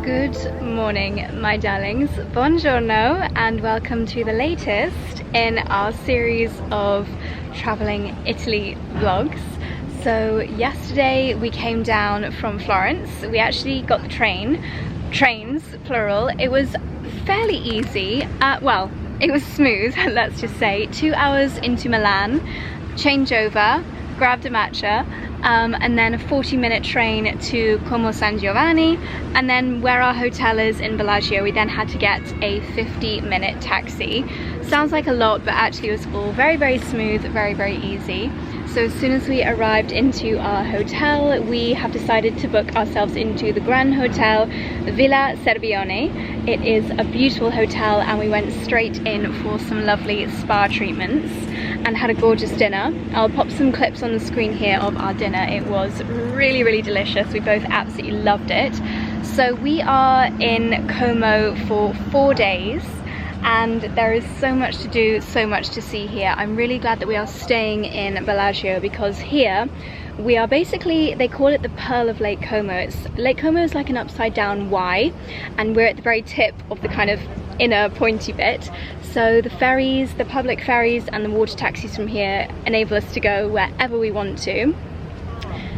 Good morning, my darlings. Buongiorno and welcome to the latest in our series of traveling Italy vlogs. So yesterday we came down from Florence. We actually got the trains plural. It was fairly easy. Well, it was smooth, let's just say. 2 hours into Milan, changeover, grabbed a matcha, and then a 40-minute train to Como San Giovanni, and then where our hotel is in Bellagio, we then had to get a 50-minute taxi. Sounds like a lot, but actually it was all very, very smooth, very, very easy. So as soon as we arrived into our hotel, we have decided to book ourselves into the Grand Hotel Villa Cervione. It is a beautiful hotel and we went straight in for some lovely spa treatments and had a gorgeous dinner. I'll pop some clips on the screen here of our dinner. It was really, really delicious. We both absolutely loved it. So we are in Como for 4 days. And there is so much to do, so much to see here. I'm really glad that we are staying in Bellagio because here we are basically, they call it the Pearl of Lake Como. Lake Como is like an upside down Y, and we're at the very tip of the kind of inner pointy bit. So the ferries, the public ferries and the water taxis from here enable us to go wherever we want to.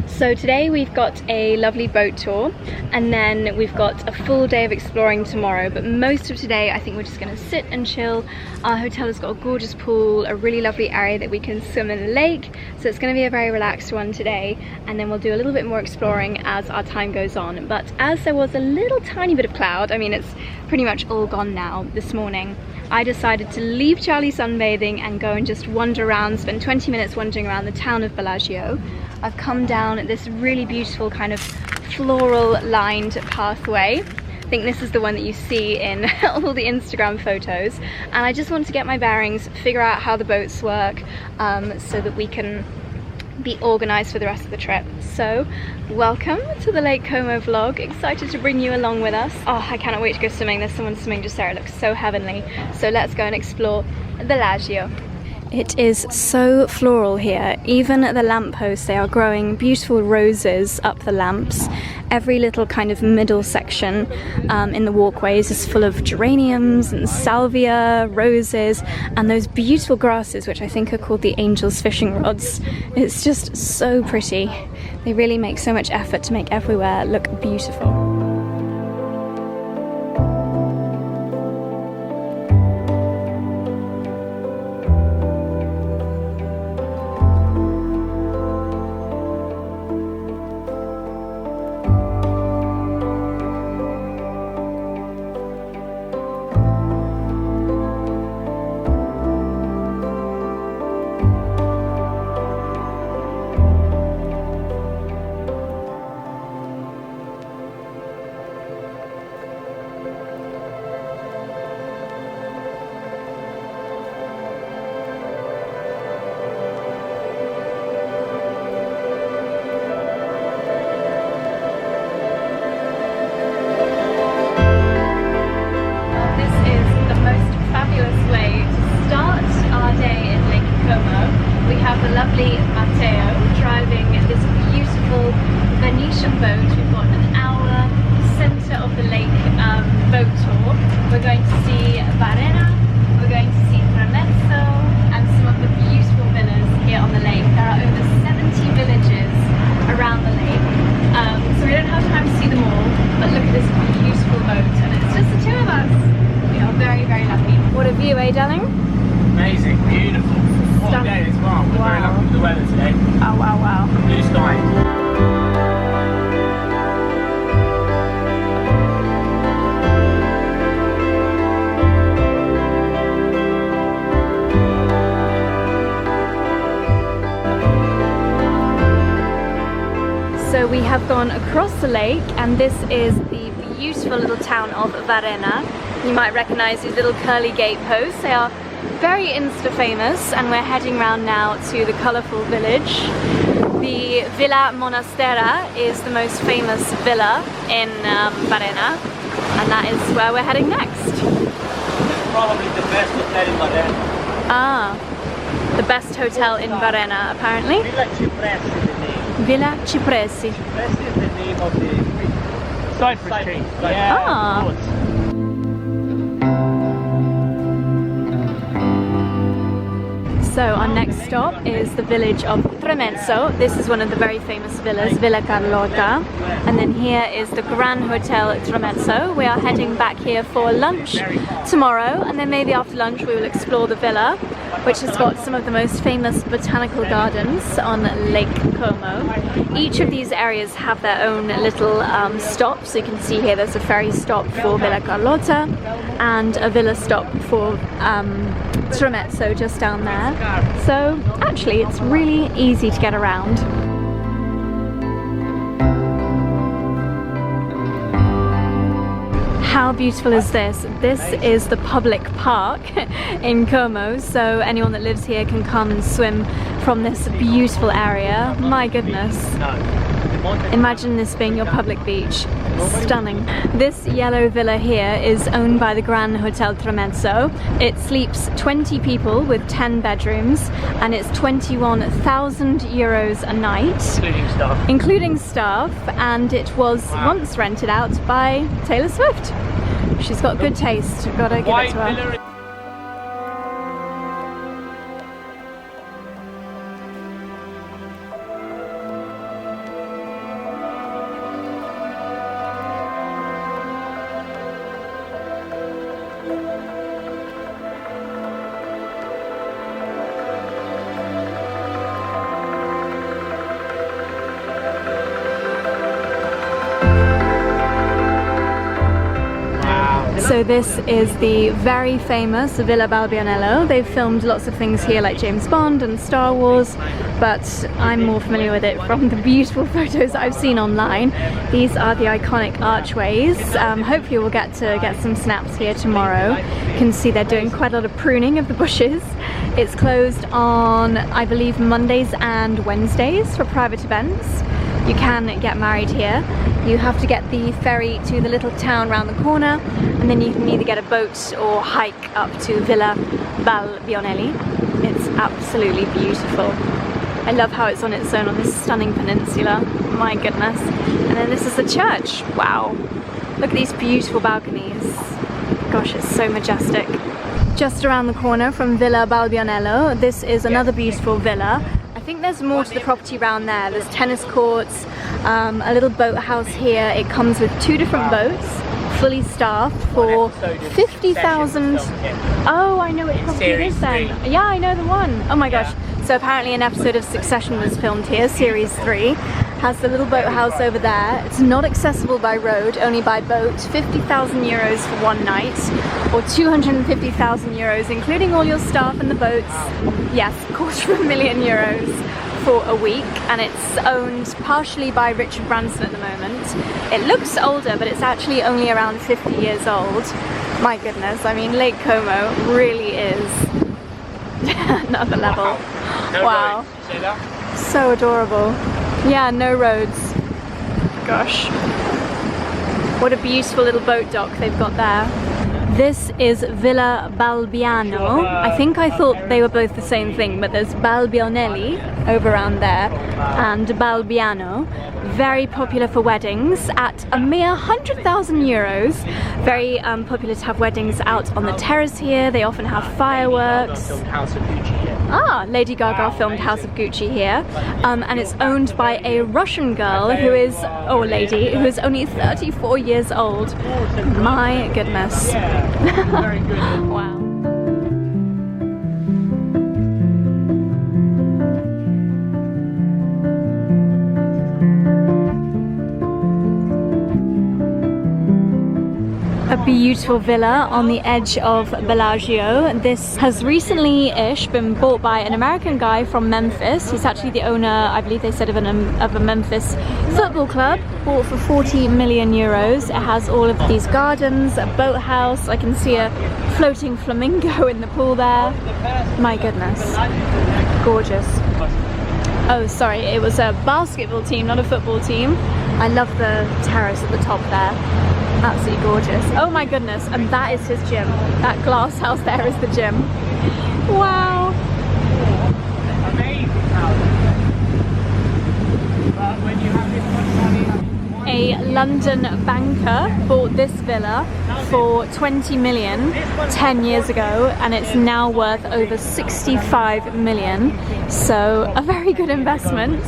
So today we've got a lovely boat tour and then we've got a full day of exploring tomorrow, but most of today I think we're just going to sit and chill. Our hotel has got a gorgeous pool, a really lovely area that we can swim in the lake, so it's going to be a very relaxed one today, and then we'll do a little bit more exploring as our time goes on. But as there was a little tiny bit of cloud, I mean it's pretty much all gone now this morning, I decided to leave Charlie sunbathing and go and just wander around, spend 20 minutes wandering around the town of Bellagio. I've come down this really beautiful kind of floral lined pathway. I think this is the one that you see in all the Instagram photos. And I just want to get my bearings, figure out how the boats work, so that we can be organized for the rest of the trip. So welcome to the Lake Como vlog. Excited to bring you along with us. Oh, I cannot wait to go swimming. There's someone swimming just there. It looks so heavenly. So let's go and explore Bellagio. It is so floral here. Even at the lampposts, they are growing beautiful roses up the lamps. Every little kind of middle section in the walkways is full of geraniums and salvia, roses, and those beautiful grasses, which I think are called the angel's fishing rods. It's just so pretty. They really make so much effort to make everywhere look beautiful. Lovely Matteo driving this beautiful Venetian boat. We've got an hour center of the lake boat tour. We're going to see Varenna, we're going to see Tremezzo and some of the beautiful villas here on the lake. There are over 70 villages around the lake, so we don't have time to see them all, but look at this beautiful boat and it's just the two of us. We are very, very lucky. What a view, eh darling? Amazing, beautiful. What a day as well. We're very lucky with the weather today. Oh wow, wow. Blue sky. So we have gone across the lake and this is the beautiful little town of Varenna. You might recognize these little curly gate posts. They are very Insta famous, and we're heading round now to the colourful village. The Villa Monastero is the most famous villa in Varenna, and that is where we're heading next. It's probably the best hotel in Varenna. Ah, the best hotel in Varenna apparently. Villa Cipresse is the name. Villa Cipresse. Cipresse is the name of the Cypress tree. Ah. Of course. So our next stop is the village of Tremezzo. This is one of the very famous villas, Villa Carlotta. And then here is the Grand Hotel Tremezzo. We are heading back here for lunch tomorrow, and then maybe after lunch we will explore the villa, which has got some of the most famous botanical gardens on Lake Como. Each of these areas have their own little stops. So you can see here there's a ferry stop for Villa Carlotta and a villa stop for Tremezzo just down there. So actually it's really easy to get around. How beautiful is this? This is the public park in Como, so anyone that lives here can come and swim from this beautiful area. My goodness. Imagine this being your public beach. Stunning. This yellow villa here is owned by the Grand Hotel Tremezzo. It sleeps 20 people with 10 bedrooms, and it's 21,000 euros a night. Including staff, and it was once rented out by Taylor Swift. She's got good taste, gotta give it to her. So this is the very famous Villa Balbianello. They've filmed lots of things here like James Bond and Star Wars, but I'm more familiar with it from the beautiful photos I've seen online. These are the iconic archways. Hopefully we'll get to get some snaps here tomorrow. You can see they're doing quite a lot of pruning of the bushes. It's closed on, I believe, Mondays and Wednesdays for private events. You can get married here. You have to get the ferry to the little town around the corner, and then you can either get a boat or hike up to Villa Balbianello. It's absolutely beautiful. I love how it's on its own on this stunning peninsula. My goodness. And then this is the church. Wow. Look at these beautiful balconies. Gosh, it's so majestic. Just around the corner from Villa Balbianello, this is another beautiful villa. I think there's more to the property around there. There's tennis courts, a little boathouse here. It comes with 2 different boats, fully staffed for 50,000. Oh, I know which property it is then. Yeah, I know the one. Oh my gosh. So apparently an episode of Succession was filmed here, series 3. Has the little boathouse over there. It's not accessible by road, only by boat. 50,000 euros for one night, or 250,000 euros, including all your staff and the boats. Yes, €250,000 euros for a week, and it's owned partially by Richard Branson at the moment. It looks older, but it's actually only around 50 years old. My goodness, I mean, Lake Como really is another level. Wow. So adorable. Yeah, no roads. Gosh. What a beautiful little boat dock they've got there. This is Villa Balbiano. I think I thought they were both the same thing, but there's Balbianelli over around there and Balbiano. Very popular for weddings at a mere 100,000 euros. Very popular to have weddings out on the terrace here. They often have fireworks. Ah, Lady Gaga filmed House of Gucci here. And it's owned by a Russian girl who is, or lady, who is only 34 years old. My goodness. Wow. A beautiful villa on the edge of Bellagio. This has recently-ish been bought by an American guy from Memphis. He's actually the owner, I believe they said, of a Memphis football club. Bought for 40 million euros. It has all of these gardens, a boathouse. I can see a floating flamingo in the pool there. My goodness. Gorgeous. Oh, sorry, it was a basketball team, not a football team. I love the terrace at the top there. Absolutely gorgeous. Oh my goodness, and that is his gym. That glass house there is the gym. Wow. A London banker bought this villa for 20 million 10 years ago, and it's now worth over 65 million. So a very good investment.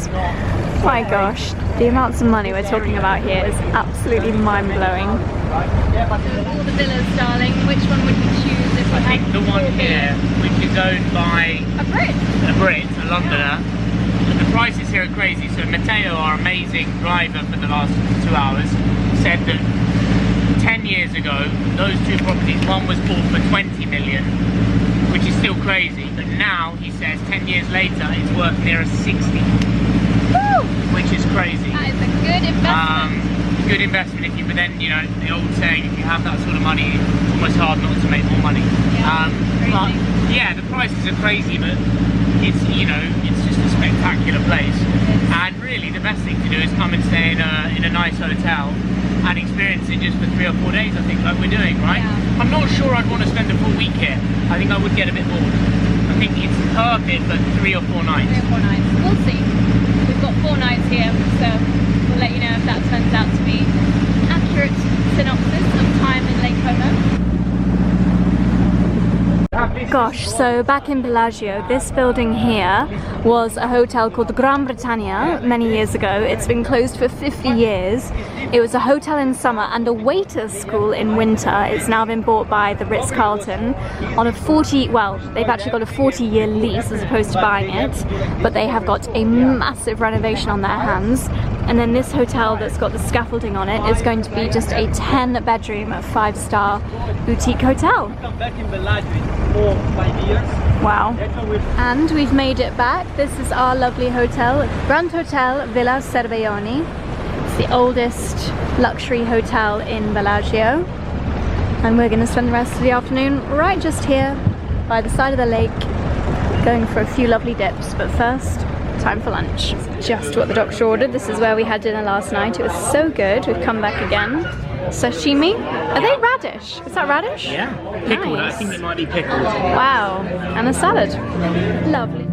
My gosh, the amounts of money we're talking about here is absolutely mind-blowing. All the villas, darling, which one would you choose if you I think the one here, which is owned by a Brit, a Londoner. And the prices here are crazy. So Matteo, our amazing driver for the last 2 hours, said that 10 years ago, those two properties, one was bought for 20 million, which is still crazy. But now, he says, 10 years later, it's worth nearer 60. Woo! Which is crazy. That is a good investment. Good investment if you, but then, you know, the old saying, if you have that sort of money, it's almost hard not to make more money. Yeah, but yeah, the prices are crazy, but it's, you know, it's just a spectacular place. And really, the best thing to do is come and stay in a nice hotel and experience it just for 3 or 4 days, I think, like we're doing, right? Yeah. I'm not sure I'd want to spend a full week here. I think I would get a bit bored. I think it's perfect for 3 or 4 nights. 3 or 4 nights. We'll see. We've got 4 nights here, so we'll let you know if that turns out to be an accurate synopsis of time in Lake Como. Gosh, so back in Bellagio, this building here was a hotel called the Gran Bretagna many years ago. It's been closed for 50 years. It was a hotel in summer and a waiters' school in winter. It's now been bought by the Ritz-Carlton on a they've actually got a 40-year lease as opposed to buying it, but they have got a massive renovation on their hands. And then this hotel that's got the scaffolding on it is going to be just a 10-bedroom, 5-star boutique hotel. Wow. And we've made it back. This is our lovely hotel, Grand Hotel Villa Cervelloni. It's the oldest luxury hotel in Bellagio. And we're going to spend the rest of the afternoon right just here by the side of the lake, going for a few lovely dips. But first, time for lunch. Just what the doctor ordered. This is where we had dinner last night. It was so good. We've come back again. Sashimi. Are they radish? Is that radish? Yeah. Pickled. Nice. I think it might be pickled. Wow. And a salad. Lovely.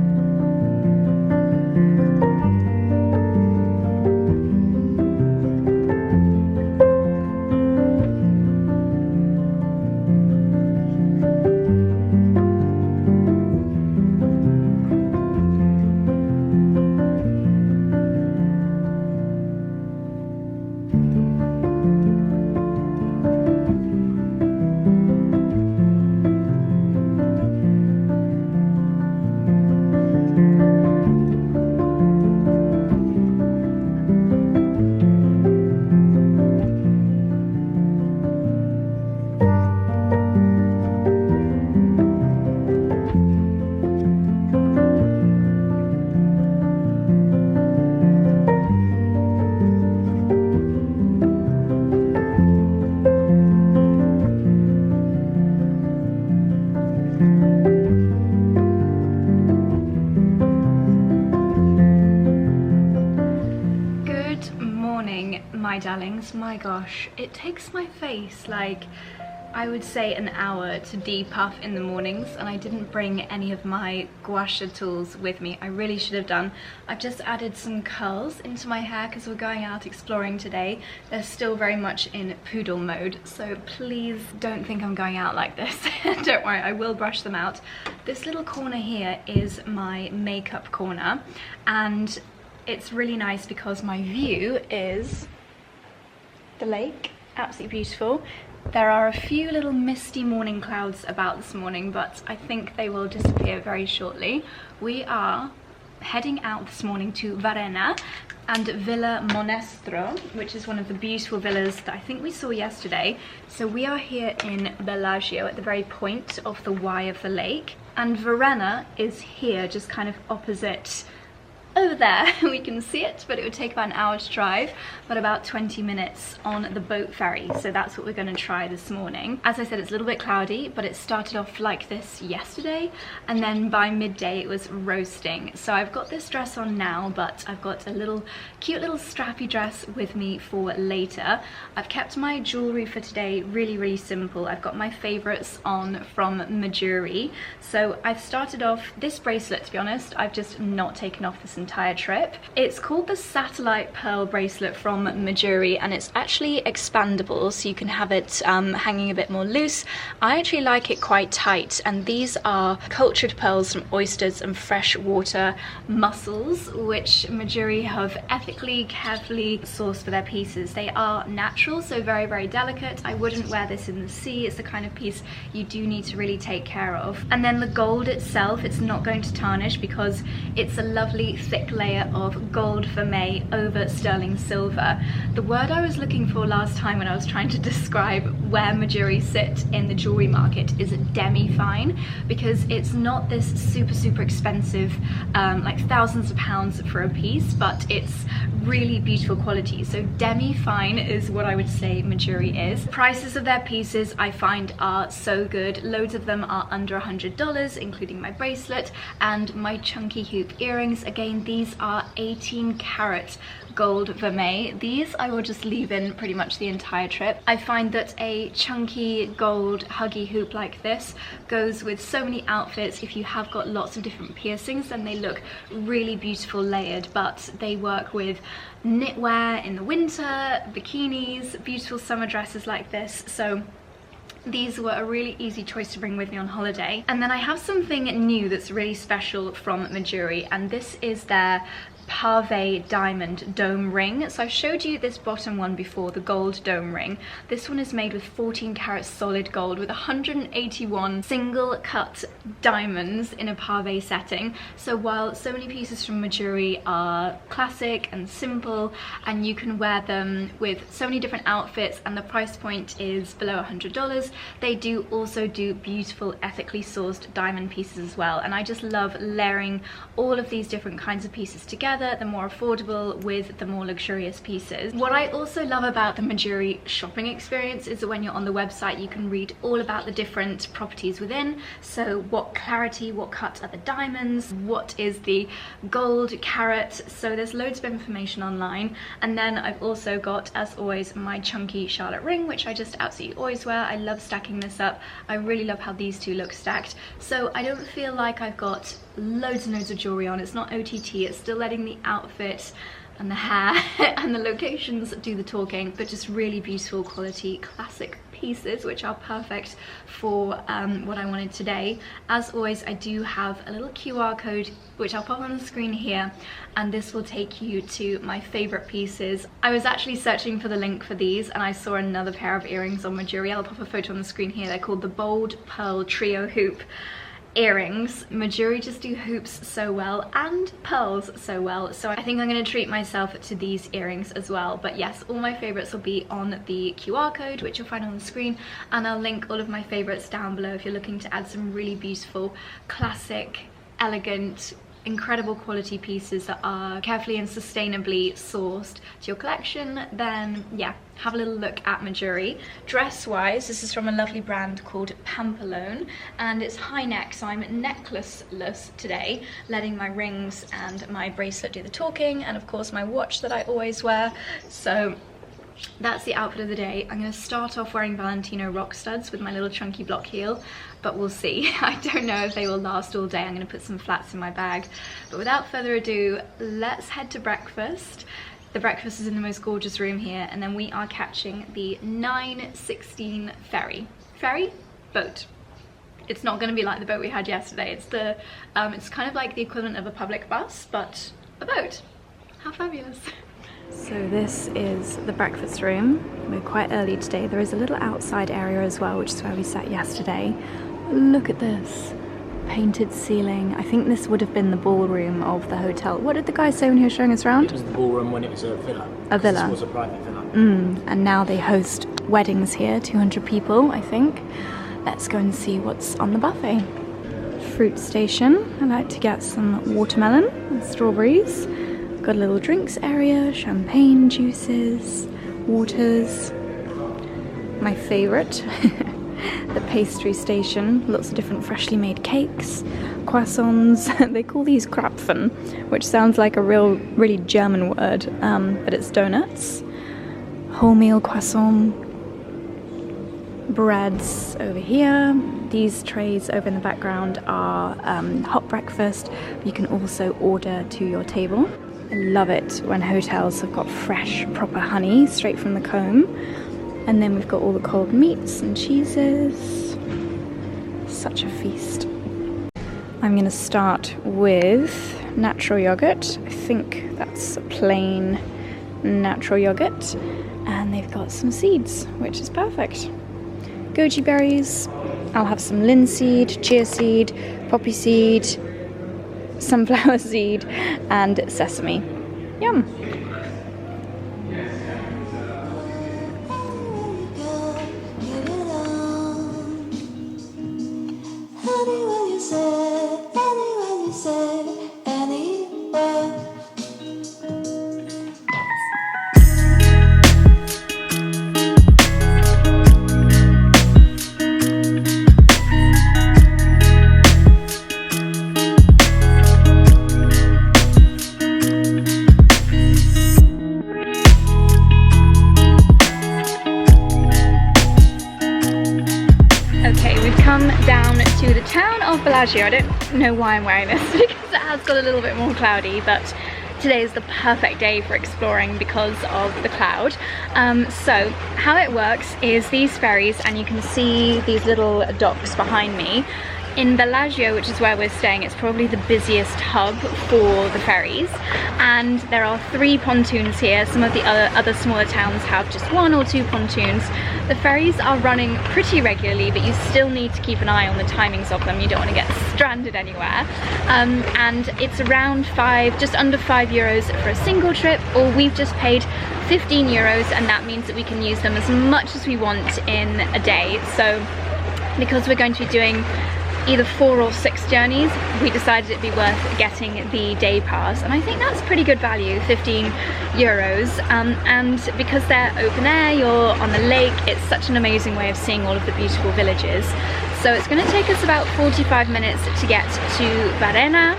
My darlings, my gosh, it takes my face like I would say an hour to depuff in the mornings, and I didn't bring any of my gua sha tools with me. I really should have done. I've just added some curls into my hair because we're going out exploring today. They're still very much in poodle mode, so please don't think I'm going out like this. Don't worry, I will brush them out. This little corner here is my makeup corner, and it's really nice because my view is the lake. Absolutely beautiful. There are a few little misty morning clouds about this morning, but I think they will disappear very shortly. We are heading out this morning to Varenna and Villa Monastero, which is one of the beautiful villas that I think we saw yesterday. So we are here in Bellagio at the very point of the Y of the lake, and Varenna is here just kind of opposite over there. We can see it, but it would take about an hour to drive, but about 20 minutes on the boat ferry. So that's what we're going to try this morning. As I said, it's a little bit cloudy, but it started off like this yesterday, and then by midday it was roasting. So I've got this dress on now, but I've got a little cute little strappy dress with me for later. I've kept my jewellery for today really simple. I've got my favourites on from my jewellery. So I've started off this bracelet. To be honest, I've just not taken off this entire entire trip. It's called the Satellite Pearl Bracelet from 𝑭𝒐𝒏𝒅, and it's actually expandable, so you can have it hanging a bit more loose. I actually like it quite tight, and these are cultured pearls from oysters and freshwater mussels, which 𝑭𝒐𝒏𝒅 have ethically, carefully sourced for their pieces. They are natural, so very, very delicate. I wouldn't wear this in the sea. It's the kind of piece you do need to really take care of. And then the gold itself, it's not going to tarnish because it's a lovely thick layer of 𝑭𝒊𝒏𝒅 over sterling silver. The word I was looking for last time when I was trying to describe where 𝑭𝒐𝒏𝒅 sit in the jewelry market is demi-fine, because it's not this super expensive, like thousands of pounds for a piece, but it's really beautiful quality. So demi-fine is what I would say 𝑭𝒐𝒏𝒅 is. Prices of their pieces I find are so good. Loads of them are under $100, including my bracelet and my chunky hoop earrings. Again, these are 18 karat 𝑭𝒊𝒏𝒅. These I will just leave in pretty much the entire trip. I find that a chunky gold huggy hoop like this goes with so many outfits. If you have got lots of different piercings, then they look really beautiful layered, but they work with knitwear in the winter, bikinis, beautiful summer dresses like this. So these were a really easy choice to bring with me on holiday. And then I have something new that's really special from 𝑭𝒐𝒏𝒅, and this is their pave diamond dome ring. So I've showed you this bottom one before, the gold dome ring. This one is made with 14 karat solid gold with 181 single cut diamonds in a pave setting. So while so many pieces from 𝒐𝒏𝒅 are classic and simple, and you can wear them with so many different outfits, and the price point is below $100, they do also do beautiful ethically sourced diamond pieces as well. And I just love layering all of these different kinds of pieces together, the more affordable with the more luxurious pieces. What I also love about the 𝒐𝒏𝒅 shopping experience is that when you're on the website, you can read all about the different properties within. So what clarity, what cut are the diamonds, what is the gold carat. So there's loads of information online. And then I've also got, as always, my chunky Charlotte ring, which I just absolutely always wear. I love stacking this up. I really love how these two look stacked. So I don't feel like I've got loads and loads of jewelry on. It's not OTT, it's still letting the outfit and the hair and the locations do the talking, but just really beautiful quality classic pieces, which are perfect for what I wanted today. As always, I do have a little QR code which I'll pop on the screen here, and this will take you to my favorite pieces. I was actually searching for the link for these, and I saw another pair of earrings on 𝒐𝒏𝒅. I'll pop a photo on the screen here. They're called the Bold Pearl Trio Hoop earrings. 𝒐𝒏𝒅 just do hoops so well and pearls so well, so I think I'm going to treat myself to these earrings as well. But yes, all my favorites will be on the QR code, which you'll find on the screen, and I'll link all of my favorites down below if you're looking to add some really beautiful, classic, elegant, incredible quality pieces that are carefully and sustainably sourced to your collection. Then yeah, have a little look at 𝒐𝒏𝒅. Dress wise, this is from a lovely brand called Pampalone, and it's high neck, so I'm necklaceless today, letting my rings and my bracelet do the talking, and of course my watch that I always wear. So that's the outfit of the day. I'm going to start off wearing Valentino rock studs with my little chunky block heel, but we'll see. I don't know if they will last all day. I'm going to put some flats in my bag. But without further ado, let's head to breakfast. The breakfast is in the most gorgeous room here, and then we are catching the 9:16 ferry boat. It's not going to be like the boat we had yesterday. It's the it's kind of like the equivalent of a public bus, but a boat. How fabulous. So this is the breakfast room. We're quite early today. There is a little outside area as well, which is where we sat yesterday. Look at this painted ceiling. I think this would have been the ballroom of the hotel. What did the guy say when he was showing us around? It was the ballroom when it was a villa. A villa. This was a private villa. And now they host weddings here, 200 people, I think. Let's go and see what's on the buffet. Fruit station. I like to get some watermelon and strawberries. Got a little drinks area, champagne, juices, waters. My favourite, the pastry station. Lots of different freshly made cakes, croissants. They call these Krapfen, which sounds like a really German word, but it's donuts. Wholemeal croissant. Breads over here. These trays over in the background are hot breakfast. You can also order to your table. I love it when hotels have got fresh, proper honey straight from the comb. And then we've got all the cold meats and cheeses. Such a feast. I'm gonna start with natural yogurt. I think that's a plain natural yogurt. And they've got some seeds, which is perfect. Goji berries. I'll have some linseed, chia seed, poppy seed, sunflower seed, and sesame. Yum! Bellagio. I don't know why I'm wearing this because it has got a little bit more cloudy, but today is the perfect day for exploring because of the cloud. So how it works is these ferries, and you can see these little docks behind me. In Bellagio, which is where we're staying, it's probably the busiest hub for the ferries, and there are 3 pontoons here. Some of the other smaller towns have just 1 or 2 pontoons. The ferries are running pretty regularly, but you still need to keep an eye on the timings of them. You don't want to get stranded anywhere. And it's around just under 5 euros for a single trip, or we've just paid 15 euros, and that means that we can use them as much as we want in a day. So because we're going to be doing either 4 or 6 journeys, we decided it'd be worth getting the day pass, and I think that's pretty good value, 15 euros. And because they're open air, you're on the lake, it's such an amazing way of seeing all of the beautiful villages. So it's going to take us about 45 minutes to get to Varenna.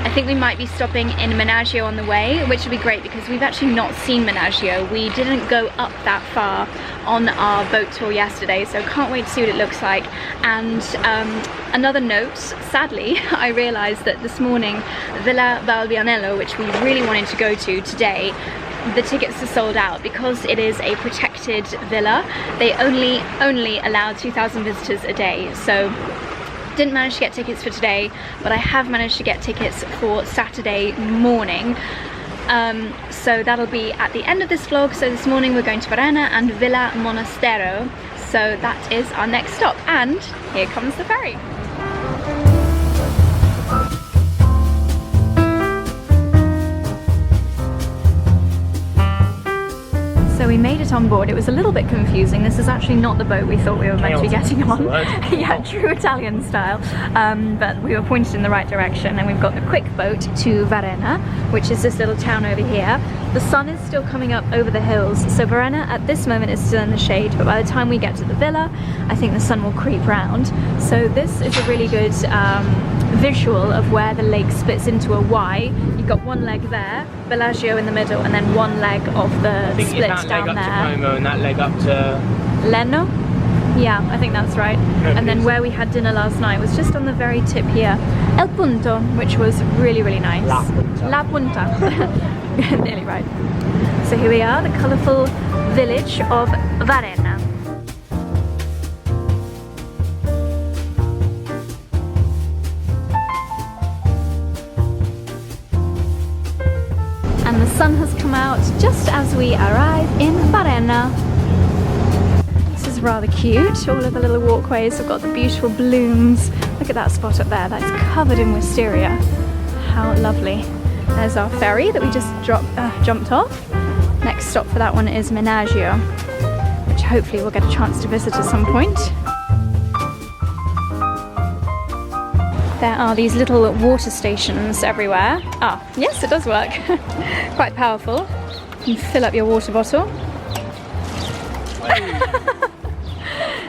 I think we might be stopping in Minaggio on the way, which would be great because we've actually not seen Minaggio. We didn't go up that far on our boat tour yesterday, so can't wait to see what it looks like. And another note, sadly, I realised that this morning 𝑭𝒊𝒏𝒅, which we really wanted to go to today, the tickets are sold out because it is a protected villa. They only allow 2,000 visitors a day, so didn't manage to get tickets for today, but I have managed to get tickets for Saturday morning. So that'll be at the end of this vlog. So this morning we're going to Varenna and Villa Monastero, so that is our next stop, and here comes the ferry. So we made it on board. It was a little bit confusing. This is actually not the boat we thought we were meant to be getting on. Yeah, true Italian style. But we were pointed in the right direction, and we've got the quick boat to Varenna, which is this little town over here. The sun is still coming up over the hills, so Varenna at this moment is still in the shade, but by the time we get to the villa, I think the sun will creep round. So this is a really good visual of where the lake splits into a Y. You've got one leg there, Bellagio in the middle, and then one leg of the split down there. And that leg up to Leno? Yeah, I think that's right. And then where we had dinner last night was just on the very tip here, El Punto, which was really, really nice. La Punta. Nearly right. So here we are, the colourful village of Varenna. And the sun has come out just as we arrive in Varenna. This is rather cute. All of the little walkways have got the beautiful blooms. Look at that spot up there, that's covered in wisteria. How lovely. There's our ferry that we just jumped off. Next stop for that one is Minaggio, which hopefully we'll get a chance to visit at some point. There are these little water stations everywhere. Ah, yes, it does work. Quite powerful. You can fill up your water bottle.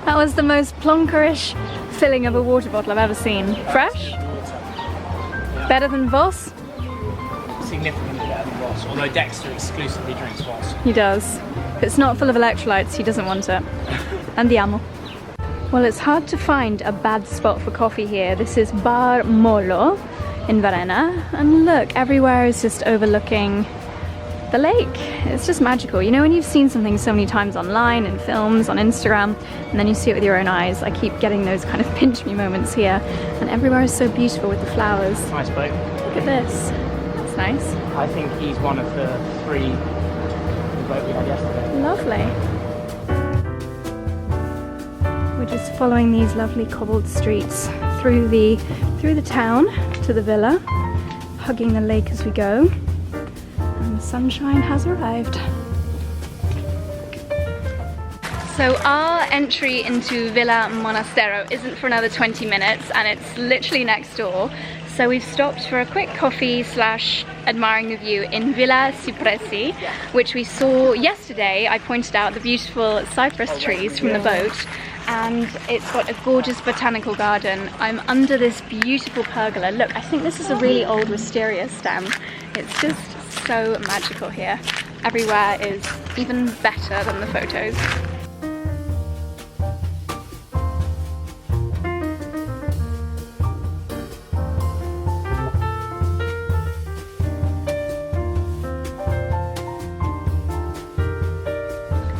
That was the most plonkerish filling of a water bottle I've ever seen. Fresh? Better than 𝑭𝒆? Significantly better than 𝑭𝒆, although Dexter exclusively drinks 𝑭𝒆. He does. If it's not full of electrolytes, he doesn't want it. Andiamo. Well, it's hard to find a bad spot for coffee here. This is Bar Molo in Varenna, and look, everywhere is just overlooking the lake. It's just magical. You know, when you've seen something so many times online, in films, on Instagram, and then you see it with your own eyes, I keep getting those kind of pinch me moments here, and everywhere is so beautiful with the flowers. Nice boat. Look at this. That's nice. I think he's one of the 3 in the boat we had yesterday. Lovely. We're just following these lovely cobbled streets through the town to the villa, hugging the lake as we go, and the sunshine has arrived. So our entry into Villa Monastero isn't for another 20 minutes, and it's literally next door. So we've stopped for a quick coffee / admiring the view in Villa Cipresse, which we saw yesterday. I pointed out the beautiful cypress trees from the boat, and it's got a gorgeous botanical garden. I'm under this beautiful pergola. Look, I think this is a really old wisteria stem. It's just so magical here. Everywhere is even better than the photos.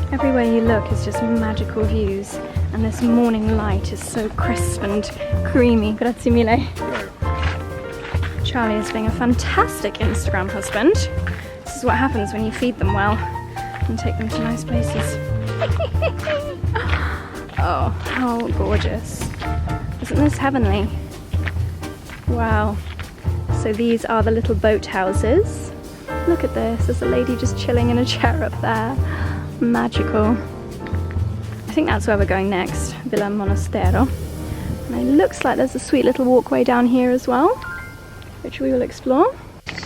Everywhere you look is just magical views, and this morning light is so crisp and creamy. Grazie mille. Charlie is being a fantastic Instagram husband. This is what happens when you feed them well and take them to nice places. Oh, how gorgeous. Isn't this heavenly? Wow. So these are the little boat houses. Look at this, there's a lady just chilling in a chair up there. Magical. I think that's where we're going next, Villa Monastero. And it looks like there's a sweet little walkway down here as well, which we will explore.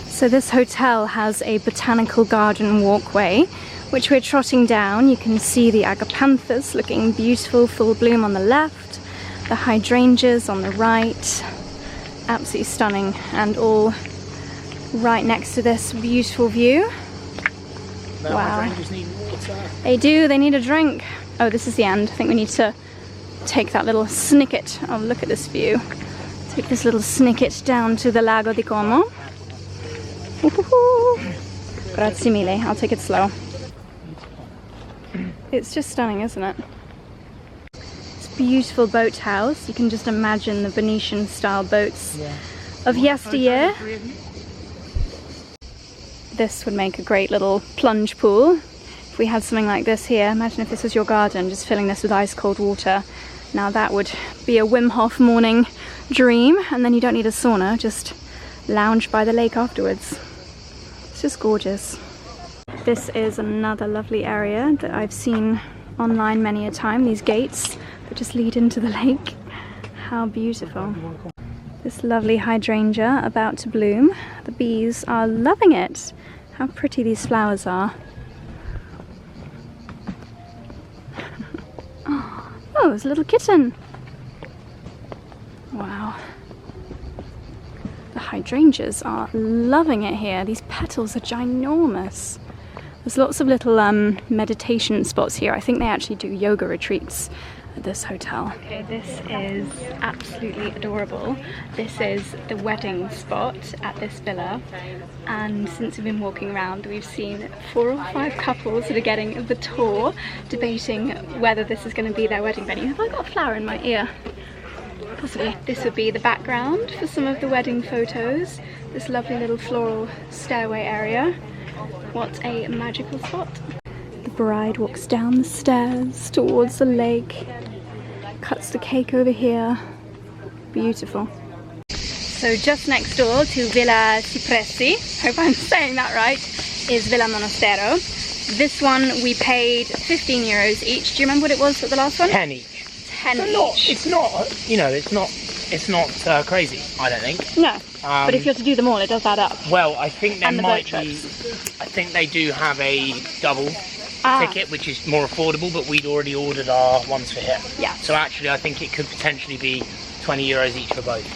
So this hotel has a botanical garden walkway, which we're trotting down. You can see the agapanthus looking beautiful, full bloom on the left, the hydrangeas on the right. Absolutely stunning, and all right next to this beautiful view. Wow. They do, they need a drink. Oh, this is the end. I think we need to take that little snicket. Oh, look at this view. Take this little snicket down to the Lago di Como. Grazie mille. I'll take it slow. It's just stunning, isn't it? It's a beautiful boathouse. You can just imagine the Venetian style boats of yesteryear. This would make a great little plunge pool. If we had something like this here, imagine if this was your garden, just filling this with ice cold water. Now that would be a Wim Hof morning dream, and then you don't need a sauna, just lounge by the lake afterwards. It's just gorgeous. This is another lovely area that I've seen online many a time, these gates that just lead into the lake. How beautiful. This lovely hydrangea about to bloom. The bees are loving it. How pretty these flowers are. Oh, there's a little kitten. Wow. The hydrangeas are loving it here. These petals are ginormous. There's lots of little meditation spots here. I think they actually do yoga retreats at this hotel. Okay, this is absolutely adorable. This is the wedding spot at this villa, and since we've been walking around we've seen 4 or 5 couples that are getting the tour, debating whether this is going to be their wedding venue. Have I got a flower in my ear? Possibly. This would be the background for some of the wedding photos. This lovely little floral stairway area. What a magical spot. The bride walks down the stairs towards the lake, cuts the cake over here. Beautiful. So just next door to Villa Cipresse, hope I'm saying that right, is Villa Monastero. This one we paid 15 euros each. Do you remember what it was for the last one? 10 each. 10 each. It's not, you know, it's not crazy, I don't think. No, but if you're to do them all, it does add up. Well, I think there might be, trips. I think they do have a double ticket, which is more affordable, but we'd already ordered our ones for here. Yeah. So actually, I think it could potentially be 20 euros each for both.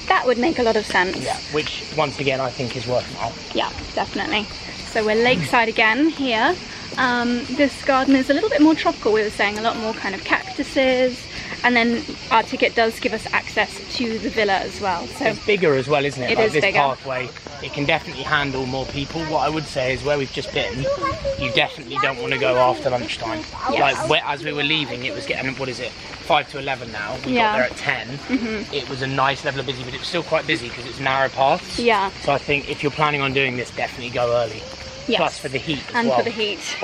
That would make a lot of sense. Yeah, which once again I think is worthwhile. Yeah, definitely. So we're lakeside again here. This garden is a little bit more tropical, we were saying, a lot more kind of cactuses And then our ticket does give us access to the villa as well. So it's bigger as well, isn't it? It like is this bigger. pathway, it can definitely handle more people. What I would say is where we've just been, you definitely don't want to go after lunchtime. Yes. Like as we were leaving, it was getting, what is it, 5 to 11 now. We got there at 10. It was a nice level of busy, but it was still quite busy because it's narrow paths. Yeah. So I think if you're planning on doing this, definitely go early. Yes. Plus for the heat as and well. for the heat.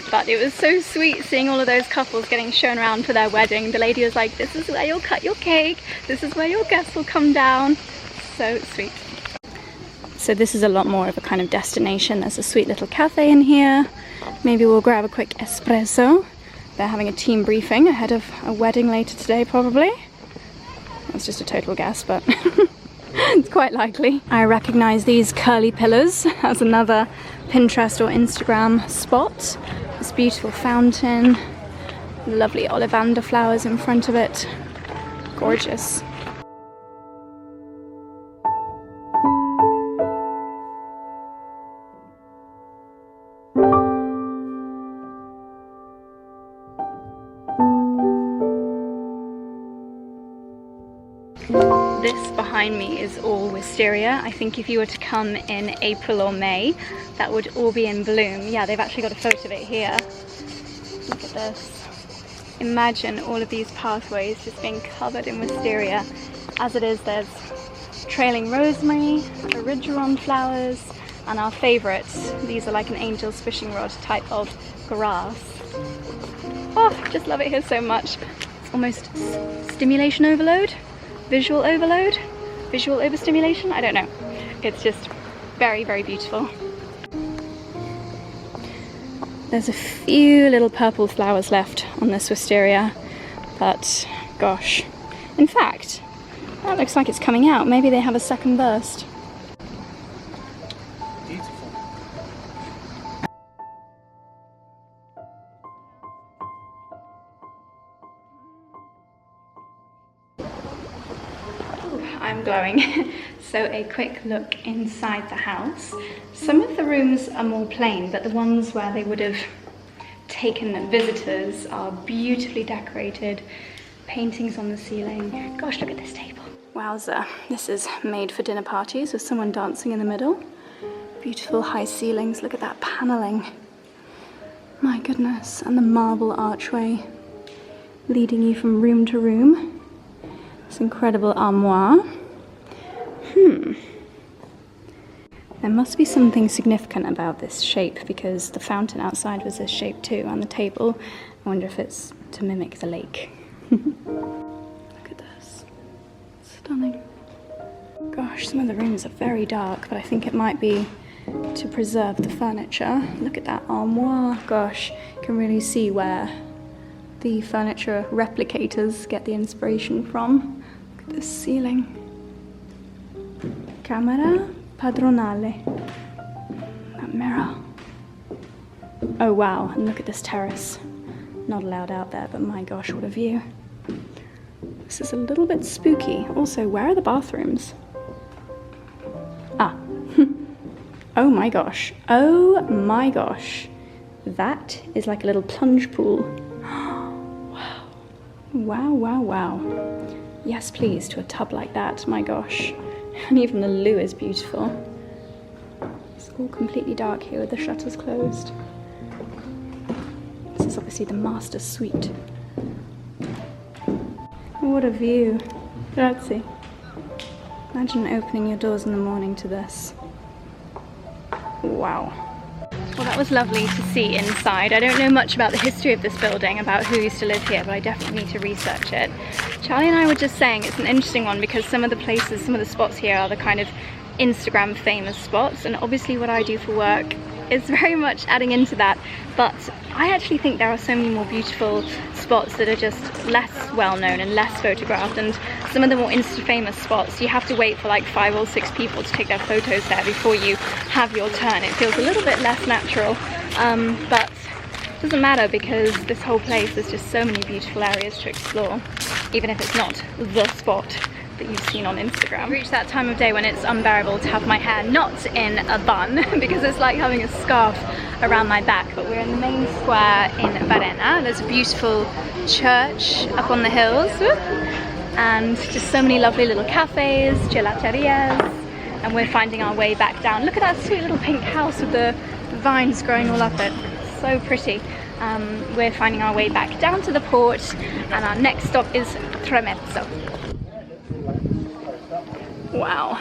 But it was so sweet seeing all of those couples getting shown around for their wedding. The lady was like, this is where you'll cut your cake, this is where your guests will come down. So sweet. So this is a lot more of a kind of destination. There's a sweet little cafe in here. Maybe we'll grab a quick espresso. They're having a team briefing ahead of a wedding later today, probably. That's just a total guess, but it's quite likely. I recognize these curly pillars as another Pinterest or Instagram spot. This beautiful fountain, lovely olivandar flowers in front of it. Gorgeous. This behind me is all wisteria. I think if you were to come in April or May, that would all be in bloom. Yeah, they've actually got a photo of it here. Look at this. Imagine all of these pathways just being covered in wisteria. As it is, there's trailing rosemary, erigeron flowers, and our favourites. These are like an angel's fishing rod type of grass. Oh, I just love it here so much. It's almost stimulation overload. Visual overload? Visual overstimulation? I don't know. It's just very, very beautiful. There's a few little purple flowers left on this wisteria, but gosh. In fact, that looks like it's coming out. Maybe they have a second burst. I'm glowing. So a quick look inside the house. Some of the rooms are more plain, but the ones where they would have taken visitors are beautifully decorated. Paintings on the ceiling. Gosh, look at this table. Wowza, this is made for dinner parties with someone dancing in the middle. Beautiful high ceilings, look at that paneling. My goodness, and the marble archway leading you from room to room. This incredible armoire. There must be something significant about this shape because the fountain outside was this shape too, and the table. I wonder if it's to mimic the lake. Look at this. Stunning. Gosh, some of the rooms are very dark, but I think it might be to preserve the furniture. Look at that armoire. Gosh, you can really see where the furniture replicators get the inspiration from. Look at this ceiling. Camera padronale. That mirror. Oh wow, and look at this terrace. Not allowed out there, but my gosh, what a view. This is a little bit spooky. Also, where are the bathrooms? Ah. Oh my gosh. Oh my gosh. That is like a little plunge pool. Wow. Wow, wow, wow. Yes, please, to a tub like that. My gosh. And even the loo is beautiful. It's all completely dark here with the shutters closed. This is obviously the master suite. What a view. Grazie. Imagine opening your doors in the morning to this. Wow. Well, that was lovely to see inside. I don't know much about the history of this building, about who used to live here, but I definitely need to research it. Charlie and I were just saying it's an interesting one because some of the places, some of the spots here are the kind of Instagram famous spots, and obviously what I do for work is very much adding into that, but I actually think there are so many more beautiful spots that are just less well known and less photographed, and some of the more Insta famous spots you have to wait for like 5 or 6 people to take their photos there before you have your turn. It feels a little bit less natural, but it doesn't matter because this whole place has just so many beautiful areas to explore, even if it's not the spot that you've seen on Instagram. I've reached that time of day when it's unbearable to have my hair not in a bun because it's like having a scarf around my back. But we're in the main square in Varenna. There's a beautiful church up on the hills, and just so many lovely little cafes, gelaterias, and we're finding our way back down. Look at that sweet little pink house with the vines growing all up it. So pretty. We're finding our way back down to the port, and our next stop is Tremezzo. Wow.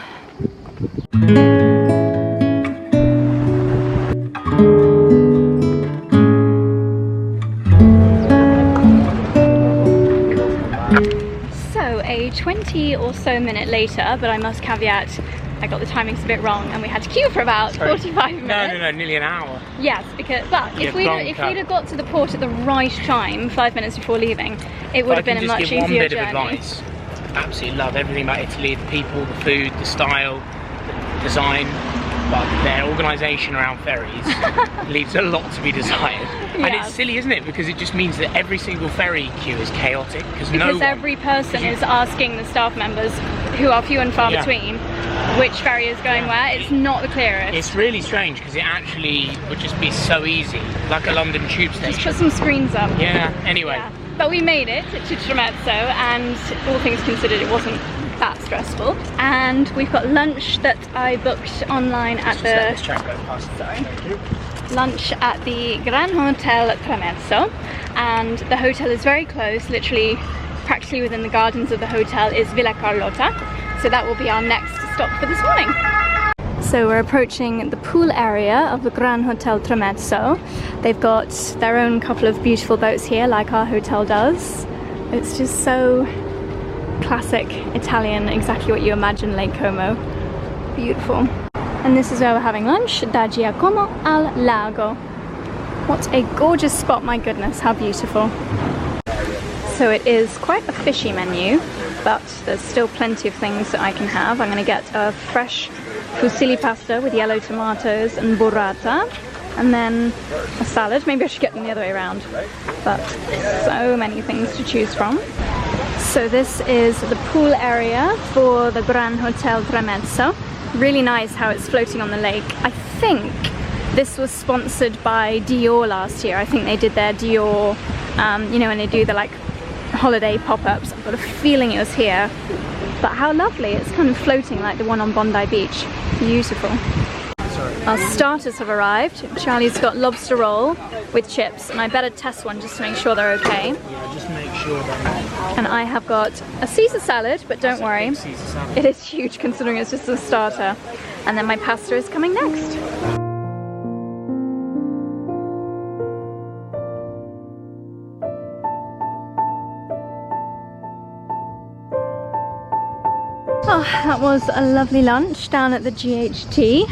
So a 20 or so minute later, but I must caveat, I got the timings a bit wrong and we had to queue for about 45 minutes. No, nearly an hour. Yes, because, but if we'd have got to the port at the right time, 5 minutes before leaving, it would have been a much easier journey. If I can just give one bit of advice, absolutely love everything about Italy, the people, the food, the style, the design, but their organisation around ferries leaves a lot to be desired. Yeah. And it's silly, isn't it? Because it just means that every single ferry queue is chaotic. Because every person is asking the staff members, who are few and far between, which ferry is going where. It's not the clearest. It's really strange because it actually would just be so easy, like a London tube station. Just put some screens up. Yeah, anyway. Yeah. But we made it to Tremezzo, and all things considered it wasn't that stressful. And we've got lunch that I booked online at lunch at the Gran Hotel Tremezzo, and the hotel is very close, literally practically within the gardens of the hotel is Villa Carlotta, so that will be our next stop for this morning. So we're approaching the pool area of the Gran Hotel Tremezzo. They've got their own couple of beautiful boats here, like our hotel does. It's just so classic Italian, exactly what you imagine Lake Como. Beautiful. And this is where we're having lunch, da Giacomo al Lago. What a gorgeous spot, my goodness, how beautiful. So it is quite a fishy menu, but there's still plenty of things that I can have. I'm going to get a fresh fusilli pasta with yellow tomatoes and burrata, and then a salad. Maybe I should get them the other way around, but so many things to choose from. So this is the pool area for the Gran Hotel Tremezzo. Really nice how it's floating on the lake. I think this was sponsored by Dior last year. I think they did their Dior, you know, when they do the like holiday pop-ups. I've got a feeling it was here. But how lovely, it's kind of floating like the one on Bondi Beach. Beautiful. Our starters have arrived. Charlie's got lobster roll with chips, and I better test one just to make sure they're okay. Yeah, just make sure they're not. And I have got a Caesar salad, but don't worry, it is huge considering it's just a starter. And then my pasta is coming next. Oh, that was a lovely lunch down at the GHT.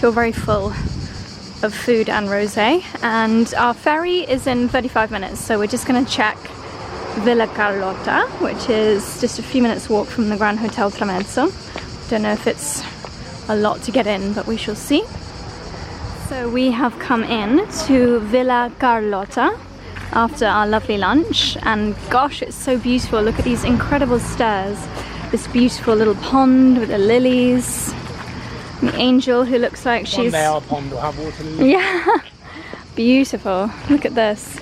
Feel very full of food and rosé, and our ferry is in 35 minutes, so we're just going to check Villa Carlotta, which is just a few minutes walk from the Gran Hotel Tremezzo. Don't know if it's a lot to get in, but we shall see. So we have come in to Villa Carlotta after our lovely lunch, and gosh, it's so beautiful. Look at these incredible stairs, this beautiful little pond with the lilies. The angel who looks like she's... One day our pond will have water lilies. Yeah, beautiful. Look at this.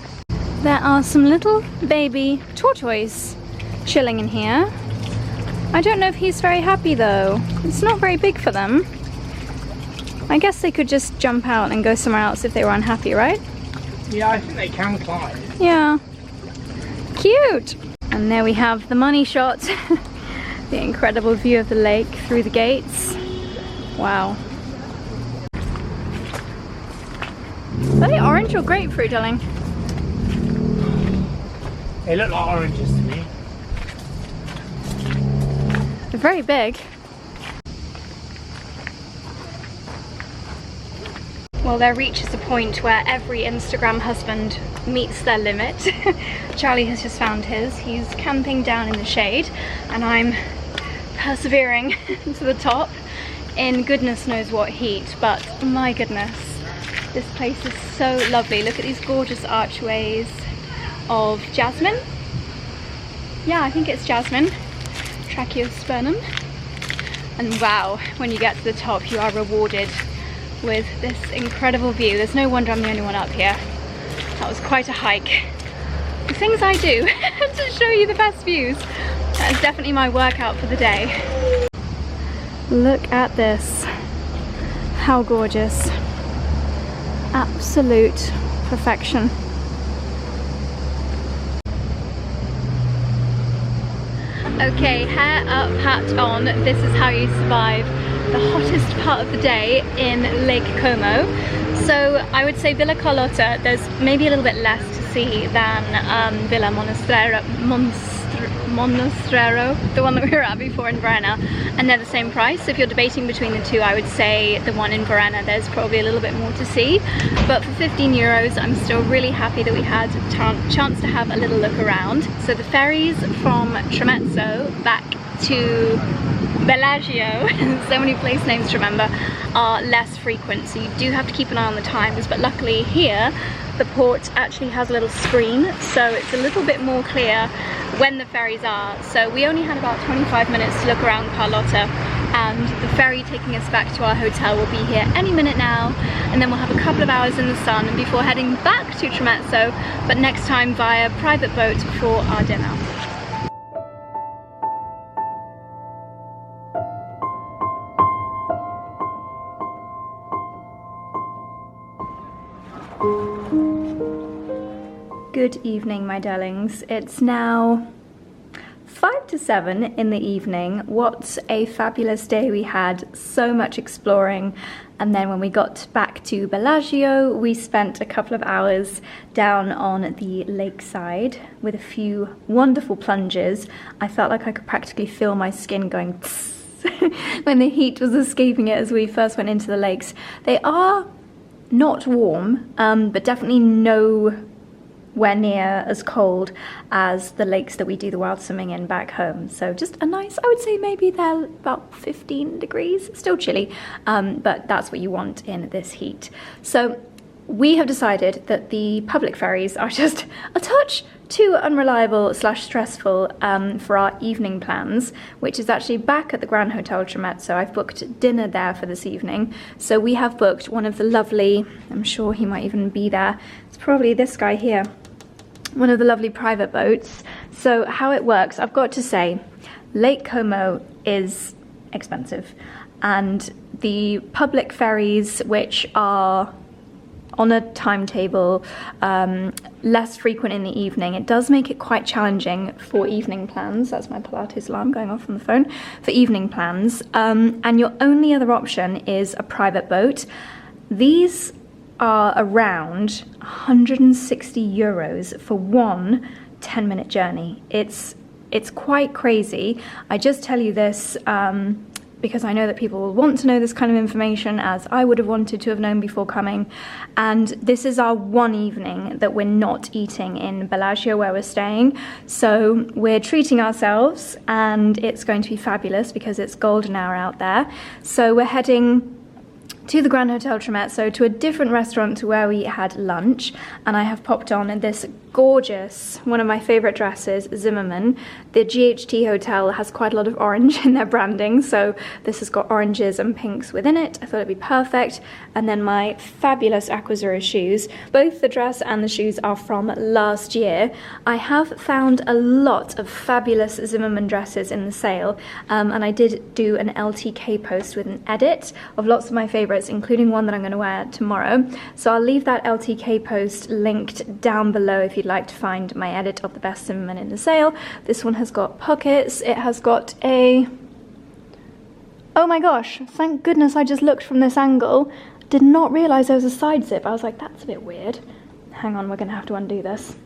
There are some little baby tortoise chilling in here. I don't know if he's very happy though. It's not very big for them. I guess they could just jump out and go somewhere else if they were unhappy, right? Yeah, I think they can climb. Yeah. Cute! And there we have the money shot. The incredible view of the lake through the gates. Wow. Are they orange or grapefruit, darling? They look like oranges to me. They're very big. Well, there reaches a point where every Instagram husband meets their limit. Charlie has just found his. He's camping down in the shade, and I'm persevering to the top in goodness knows what heat, but my goodness, this place is so lovely. Look at these gorgeous archways of jasmine. Yeah, I think it's jasmine. 𝑭𝒂𝒕𝒊𝒐𝒏. And wow, when you get to the top, you are rewarded with this incredible view. There's no wonder I'm the only one up here. That was quite a hike. The things I do to show you the best views. That is definitely my workout for the day. Look at this. How gorgeous. Absolute perfection. Okay, hair up, hat on. This is how you survive the hottest part of the day in Lake Como. So I would say Villa Carlotta, there's maybe a little bit less to see than Villa Monastero, the one that we were at before in Varenna, and they're the same price. So if you're debating between the two, I would say the one in Varenna, there's probably a little bit more to see. But for 15 euros, I'm still really happy that we had a chance to have a little look around. So the ferries from Tremezzo back to Bellagio, so many place names to remember, are less frequent, so you do have to keep an eye on the times. But luckily here, the port actually has a little screen, so it's a little bit more clear when the ferries are. So we only had about 25 minutes to look around Carlotta, and the ferry taking us back to our hotel will be here any minute now, and then we'll have a couple of hours in the sun before heading back to Tremezzo, but next time via private boat for our dinner. Good evening, my darlings. It's now 5 to 7 in the evening. What a fabulous day we had, so much exploring. And then when we got back to Bellagio, we spent a couple of hours down on the lakeside with a few wonderful plunges. I felt like I could practically feel my skin going when the heat was escaping it as we first went into the lakes. They are not warm, but definitely nowhere near as cold as the lakes that we do the wild swimming in back home. So just a nice, I would say maybe they're about 15 degrees, still chilly, but that's what you want in this heat. So we have decided that the public ferries are just a touch too unreliable / stressful for our evening plans, which is actually back at the Grand Hotel Tremezzo. I've booked dinner there for this evening. So we have booked one of the lovely, I'm sure he might even be there, it's probably this guy here, one of the lovely private boats. So how it works, I've got to say, Lake Como is expensive, and the public ferries, which are on a timetable, less frequent in the evening, it does make it quite challenging for evening plans. That's my Pilates alarm going off on the phone. For evening plans, and your only other option is a private boat. These are around 160 euros for one 10-minute journey. It's quite crazy. I just tell you this because I know that people will want to know this kind of information, as I would have wanted to have known before coming. And this is our one evening that we're not eating in Bellagio where we're staying. So we're treating ourselves, and it's going to be fabulous because it's golden hour out there. So we're heading to the Grand Hotel Tremezzo, to a different restaurant to where we had lunch, and I have popped on this gorgeous, one of my favorite dresses, Zimmermann. The GHT hotel has quite a lot of orange in their branding, so this has got oranges and pinks within it. I thought it'd be perfect. And then my fabulous 𝑭𝒂𝒕𝒊𝒐𝒏 shoes. Both the dress and the shoes are from last year. I have found a lot of fabulous Zimmermann dresses in the sale, and I did do an LTK post with an edit of lots of my favorites, including one that I'm going to wear tomorrow. So I'll leave that LTK post linked down below if you'd like to find my edit of the best Zimmermann in the sale. This one has got pockets. It has got a... Oh my gosh, thank goodness I just looked from this angle. Did not realise there was a side zip. I was like, that's a bit weird. Hang on, we're going to have to undo this.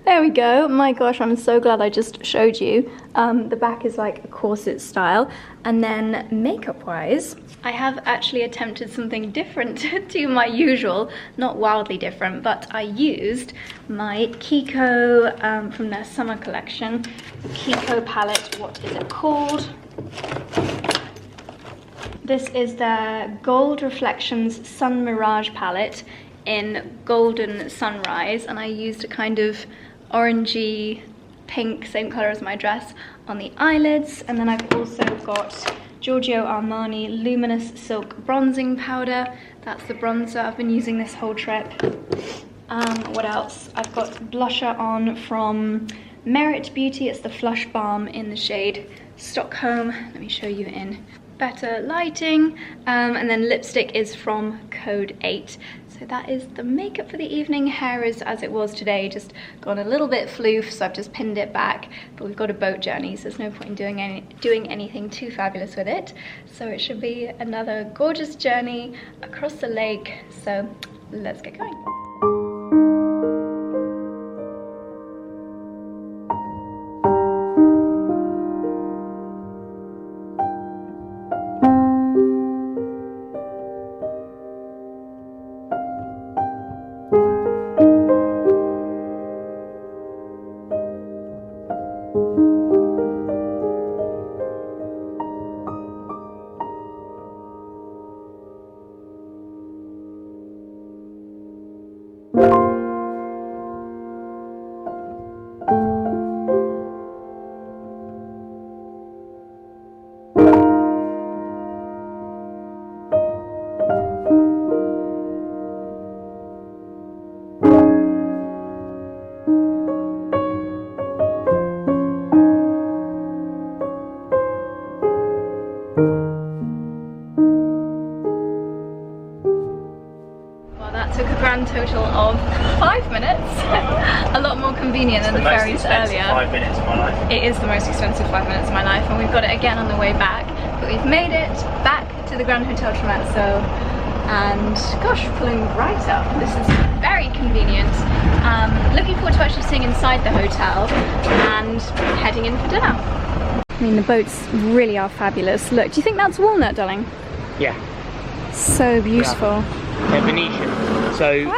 There we go. My gosh, I'm so glad I just showed you. The back is like a corset style. And then makeup-wise, I have actually attempted something different to my usual. Not wildly different, but I used my Kiko from their summer collection. The Kiko palette, what is it called? This is their Gold Reflections Sun Mirage palette in Golden Sunrise, and I used a kind of orangey pink, same color as my dress. on the eyelids. And then I've also got Giorgio Armani Luminous Silk Bronzing Powder. That's the bronzer I've been using this whole trip. What else? I've got blusher on from Merit Beauty. It's the Flush Balm in the shade Stockholm. Let me show you in better lighting. And then lipstick is from Code 8. So that is the makeup for the evening. Hair is as it was today, just gone a little bit floof, so I've just pinned it back. But we've got a boat journey, so there's no point in doing anything too fabulous with it. So it should be another gorgeous journey across the lake. So let's get going. Total of 5 minutes. A lot more convenient than the ferries earlier. 5 minutes of my life. It is the most expensive 5 minutes of my life, and we've got it again on the way back. But we've made it back to the Grand Hotel Tremezzo, and gosh, pulling right up. This is very convenient. Looking forward to actually sitting inside the hotel and heading in for dinner. I mean, the boats really are fabulous. Look, do you think that's walnut, darling? Yeah. So beautiful. Yeah. They're Venetian. So,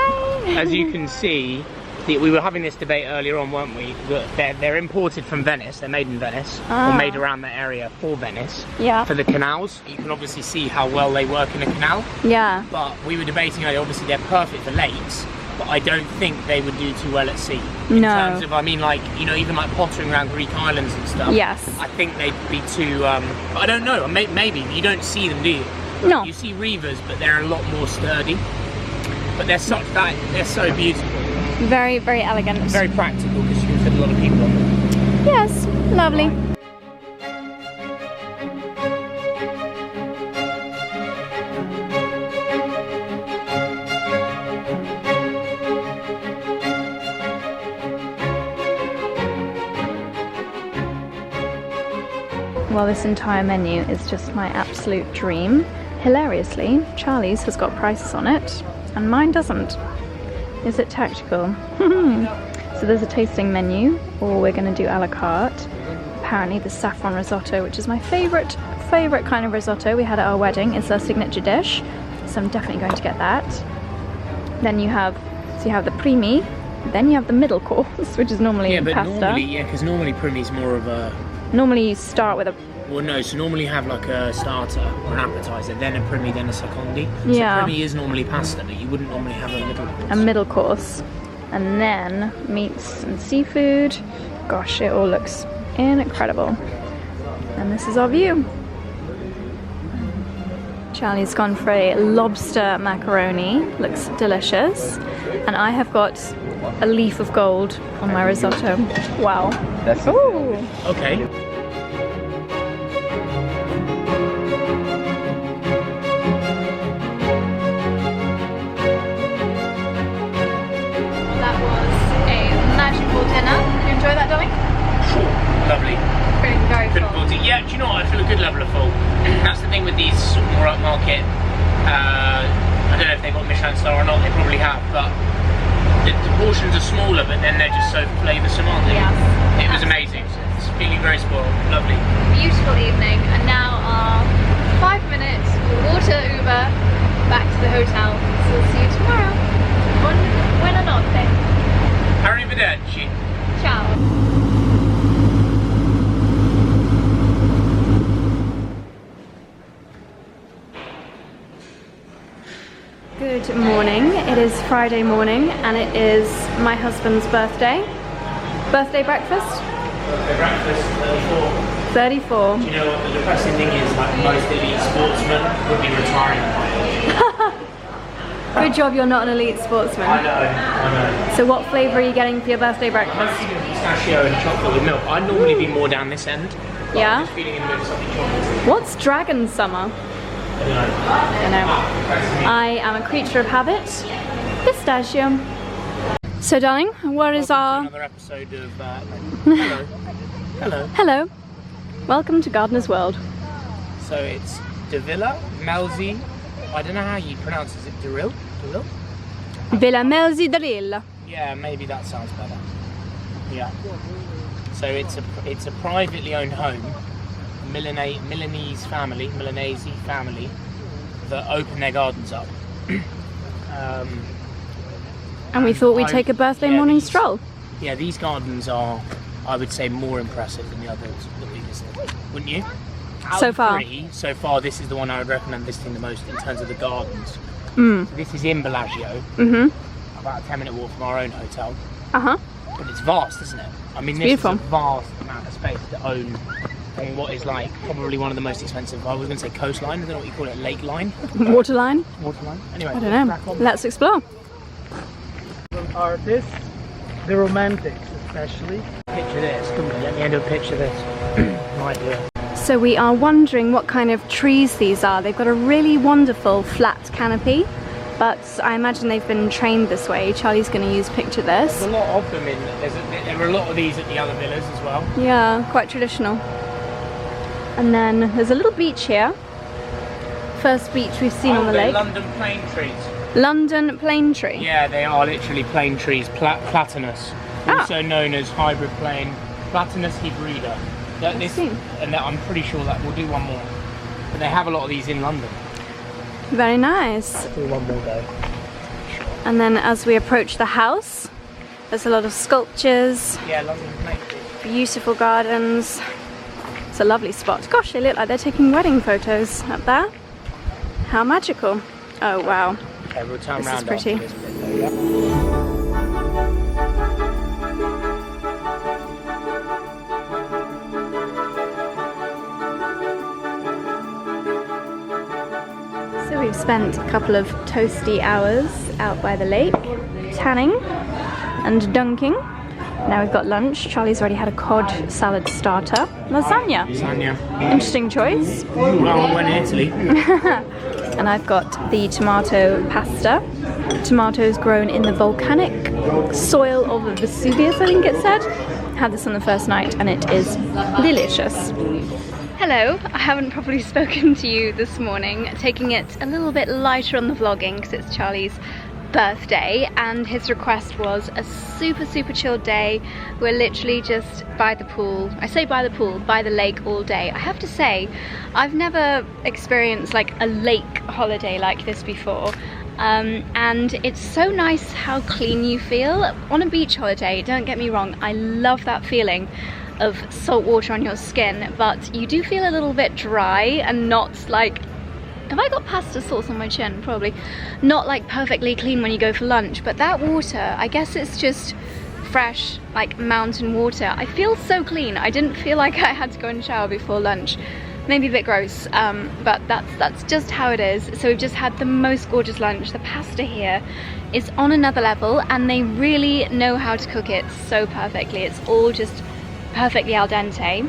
as you can see, we were having this debate earlier on, weren't we? That they're imported from Venice, they're made in Venice, or made around that area for Venice. Yeah. For the canals, you can obviously see how well they work in a canal. Yeah. But we were debating earlier, obviously they're perfect for lakes, but I don't think they would do too well at sea. In terms of, I mean, like, you know, even like pottering around Greek islands and stuff. Yes. I think they'd be too, I don't know, maybe, you don't see them, do you? No. You see reavers, but they're a lot more sturdy. But they're so beautiful. Very, very elegant. Very practical because you can fit a lot of people on them. Yes, lovely. Well, this entire menu is just my absolute dream. Hilariously, Charlie's has got prices on it, and mine doesn't. Is it tactical? So there's a tasting menu, or we're going to do a la carte. Apparently the saffron risotto, which is my favourite kind of risotto we had at our wedding, is our signature dish. So I'm definitely going to get that. Then you have the primi, then you have the middle course, which is normally pasta. Because normally primi's more of a... Normally you start with a... Well, no, so normally you have like a starter or an appetizer, then a primi, then a secondi. Yeah. So primi is normally pasta, but you wouldn't normally have a middle course. A middle course. And then meats and seafood. Gosh, it all looks incredible. And this is our view. Charlie's gone for a lobster macaroni. Looks delicious. And I have got a leaf of gold on my risotto. Wow. That's okay. Enjoy that, darling? Lovely. Very full. Yeah, do you know what? I feel a good level of full. That's the thing with these more upmarket. I don't know if they've got Michelin star or not. They probably have, but the portions are smaller, but then they're just so flavoursome, aren't they? Yeah. It was amazing. It's feeling very spoiled. Lovely. Beautiful evening, and now our 5 minutes water Uber back to the hotel. So we'll see you tomorrow. Buonanotte. Arrivederci. Ciao. Good morning. It is Friday morning and it is my husband's birthday. Birthday breakfast? birthday breakfast, 34. 34. Do you know what the depressing thing is? Like most elite sportsmen would be retiring by now. Good job you're not an elite sportsman. I know. So what flavour are you getting for your birthday I'm breakfast? actually doing pistachio and chocolate with milk. I'd normally be more down this end. Yeah? I'm just feeling in the mood for something chocolate. What's dragon summer? I don't know. I am a creature of habit. Pistachio. So darling, what is our... Another episode of... Hello. Hello. Hello. Welcome to Gardener's World. So it's 𝑭𝒊𝒏𝒅 I don't know how you pronounce it. Is it 𝑑𝒊𝒏𝒅? 𝑭𝒊𝒏𝒅. Yeah, maybe that sounds better. Yeah. So it's a privately owned home, Milanese family that open their gardens up. And we thought we'd take a birthday morning stroll. Yeah, these gardens are, I would say, more impressive than the others that we visited, wouldn't you? So far? So far, this is the one I would recommend visiting the most in terms of the gardens. Mm. So this is in Bellagio, about a 10-minute walk from our own hotel. But it's vast, isn't it? I mean, this is a vast amount of space to own on what is like probably one of the most expensive, I was going to say coastline, I don't know what you call it, lake line? Waterline? Waterline? Anyway, I don't know. Let's explore. Artists, the romantics especially. Picture this, come on, let me end up picture this. Might do it. So we are wondering what kind of trees these are. They've got a really wonderful flat canopy, but I imagine they've been trained this way. Charlie's going to use picture this. There's a lot of them there are a lot of these at the other villas as well. Yeah, quite traditional. And then there's a little beach here. First beach we've seen on the lake. London plane trees. London plane tree? Yeah, they are literally plane trees. Platanus, also known as hybrid plane. Platanus hybrida. And I'm pretty sure that we'll do one more. But they have a lot of these in London. Very nice. Do one more though. And then as we approach the house, there's a lot of sculptures. Yeah, London plane trees. Beautiful gardens. It's a lovely spot. Gosh, they look like they're taking wedding photos up there. How magical. Oh wow. Okay, we'll turn This around is pretty. after this bit though, yeah? So we've spent a couple of toasty hours out by the lake, tanning and dunking. Now we've got lunch. Charlie's already had a cod salad starter. Lasagna. Lasagna. Interesting choice. Well, when in Italy. And I've got the tomato pasta. Tomatoes grown in the volcanic soil of Vesuvius, I think it said. Had this on the first night and it is delicious. Hello, I haven't properly spoken to you this morning, taking it a little bit lighter on the vlogging because it's Charlie's birthday and his request was a super chilled day. We're literally just by the pool. I say by the pool, by the lake all day. I have to say, I've never experienced like a lake holiday like this before. And it's so nice how clean you feel on a beach holiday. Don't get me wrong, I love that feeling of salt water on your skin, but you do feel a little bit dry and not like, have I got pasta sauce on my chin? Probably. Not like perfectly clean when you go for lunch, but that water, I guess it's just fresh, like mountain water. I feel so clean. I didn't feel like I had to go and shower before lunch. Maybe a bit gross, but that's just how it is. So we've just had the most gorgeous lunch. The pasta here is on another level and they really know how to cook it so perfectly. It's all just perfectly al dente.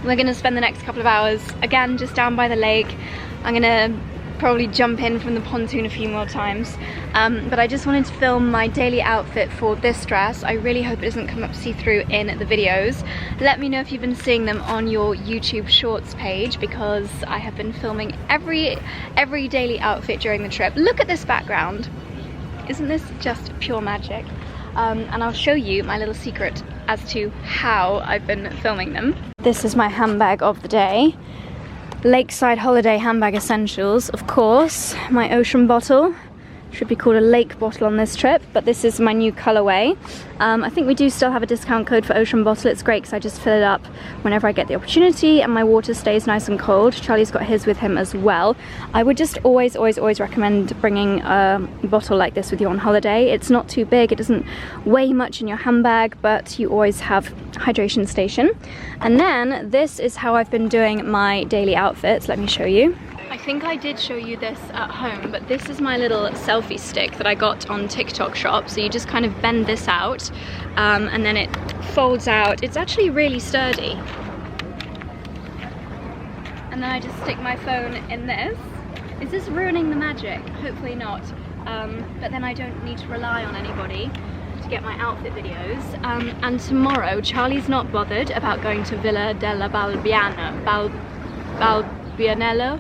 We're gonna spend the next couple of hours again just down by the lake. I'm gonna probably jump in from the pontoon a few more times, but I just wanted to film my daily outfit for this dress. I really hope it doesn't come up see-through in the videos. Let me know if you've been seeing them on your YouTube Shorts page, because I have been filming every daily outfit during the trip. Look at this background. Isn't this just pure magic? And I'll show you my little secret as to how I've been filming them. This is my handbag of the day. Lakeside holiday handbag essentials, of course. My ocean bottle, Should be called a lake bottle on this trip, but this is my new colorway. I think we do still have a discount code for ocean bottle. It's great because I just fill it up whenever I get the opportunity and my water stays nice and cold. Charlie's got his with him as well. I would just always recommend bringing a bottle like this with you on holiday. It's not too big, it doesn't weigh much in your handbag, but you always have hydration station. And then this is how I've been doing my daily outfits. Let me show you. I think I did show you this at home, but this is my little selfie stick that I got on TikTok shop. So you just kind of bend this out and then it folds out. It's actually really sturdy. And then I just stick my phone in this. Is this ruining the magic? Hopefully not. But then I don't need to rely on anybody to get my outfit videos. And tomorrow, Charlie's not bothered about going to Villa della 𝑭𝒊𝒏𝒅,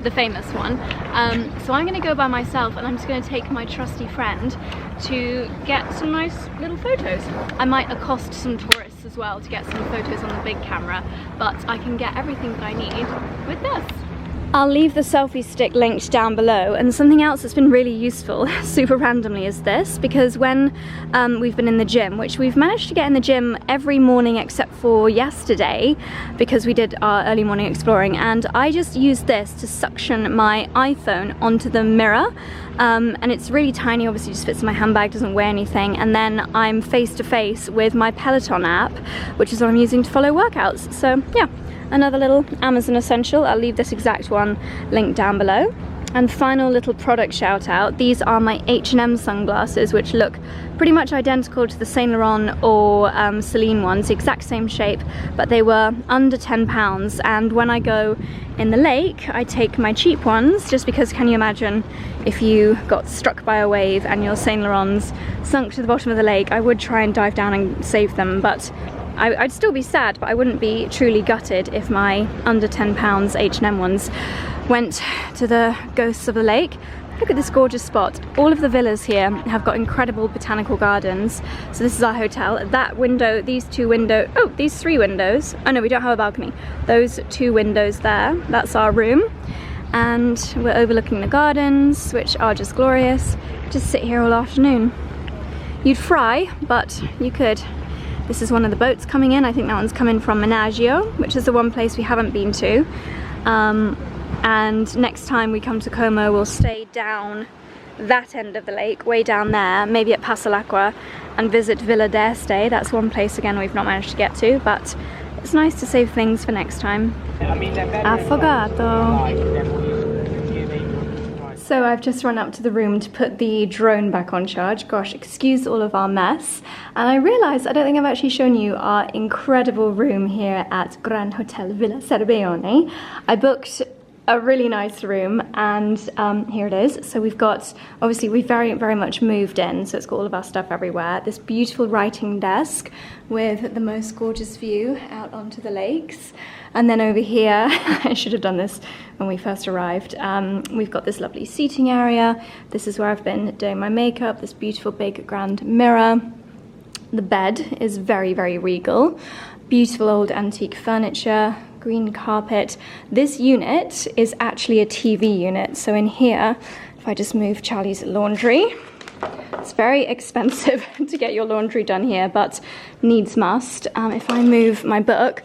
the famous one. So I'm going to go by myself and I'm just going to take my trusty friend to get some nice little photos. I might accost some tourists as well to get some photos on the big camera, but I can get everything that I need with this. I'll leave the selfie stick linked down below, and something else that's been really useful, super randomly, is this, because when we've been in the gym, which we've managed to get in the gym every morning except for yesterday, because we did our early morning exploring, and I just used this to suction my iPhone onto the mirror, and it's really tiny, obviously just fits in my handbag, doesn't weigh anything, and then I'm face to face with my Peloton app, which is what I'm using to follow workouts. So yeah, another little Amazon essential. I'll leave this exact one linked down below. And final little product shout out, these are my H&M sunglasses, which look pretty much identical to the Saint Laurent or Celine ones, the exact same shape, but they were under £10. And when I go in the lake, I take my cheap ones, just because can you imagine if you got struck by a wave and your Saint Laurents sunk to the bottom of the lake? I would try and dive down and save them, but I'd still be sad, but I wouldn't be truly gutted if my under £10 H&M ones went to the ghosts of the lake. Look at this gorgeous spot. All of the villas here have got incredible botanical gardens. So this is our hotel. That window, these two windows, oh, these three windows. Oh no, we don't have a balcony. Those two windows there, that's our room. And we're overlooking the gardens, which are just glorious. Just sit here all afternoon. You'd fry, but you could. This is one of the boats coming in. I think that one's coming from Bellagio, which is the one place we haven't been to. And next time we come to Como, we'll stay down that end of the lake, way down there, maybe at 𝑭𝒂𝒕, and visit Villa d'Este. That's one place again we've not managed to get to, but it's nice to save things for next time. Affogato. So I've just run up to the room to put the drone back on charge. Gosh, excuse all of our mess. And I realised I don't think I've actually shown you our incredible room here at Grand Hotel Villa Cerbione. I booked a really nice room, and here it is. So we've got, obviously we've very much moved in, so it's got all of our stuff everywhere. This beautiful writing desk with the most gorgeous view out onto the lakes. And then over here, I should have done this when we first arrived, we've got this lovely seating area. This is where I've been doing my makeup, this beautiful big grand mirror. The bed is very regal. Beautiful old antique furniture, green carpet. This unit is actually a TV unit. So in here, if I just move Charlie's laundry, it's very expensive to get your laundry done here, but needs must. If I move my book,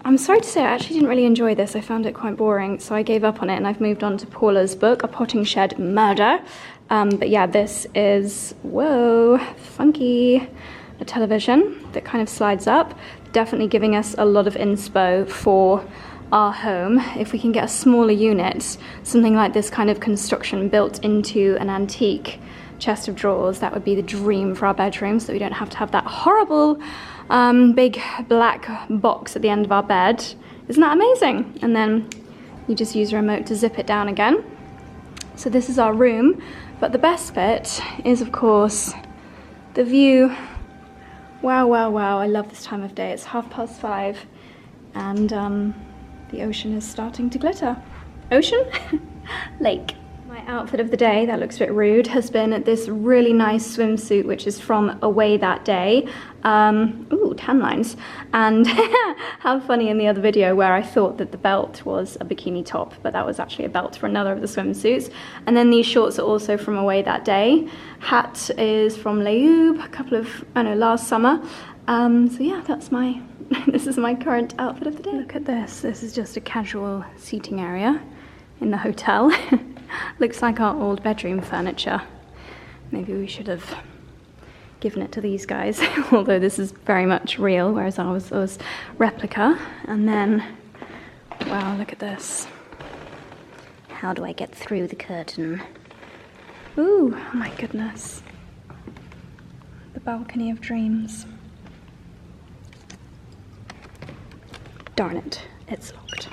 I'm sorry to say I actually didn't really enjoy this. I found it quite boring, so I gave up on it and I've moved on to Paula's book, A Potting Shed Murder. But yeah, this is, whoa, funky. A television that kind of slides up, definitely giving us a lot of inspo for our home. If we can get a smaller unit, something like this kind of construction built into an antique chest of drawers, that would be the dream for our bedroom, so that we don't have to have that horrible big black box at the end of our bed. Isn't that amazing? And then you just use a remote to zip it down again. So this is our room, but the best bit is, of course, the view. Wow, I love this time of day. It's 5:30 and the ocean is starting to glitter. Ocean? Lake. My outfit of the day, that looks a bit rude, has been this really nice swimsuit which is from Away That Day. Ooh, tan lines. And how funny in the other video where I thought that the belt was a bikini top, but that was actually a belt for another of the swimsuits. And then these shorts are also from Away That Day. Hat is from 𝑙'OOTD, last summer. So yeah, that's my, this is my current outfit of the day. Look at this, this is just a casual seating area in the hotel. Looks like our old bedroom furniture. Maybe we should have given it to these guys, although this is very much real, whereas ours was replica. And then, wow, look at this. How do I get through the curtain? Ooh, oh my goodness. The balcony of dreams. Darn it, it's locked.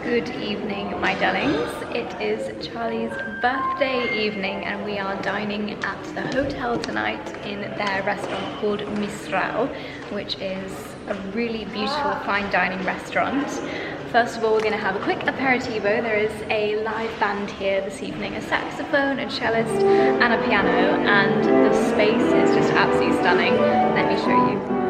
Good evening, my darlings. It is Charlie's birthday evening and we are dining at the hotel tonight in their restaurant called Monastero, which is a really beautiful fine dining restaurant. First of all, we're going to have a quick aperitivo. There is a live band here this evening, a saxophone, a cellist and a piano, and the space is just absolutely stunning. Let me show you.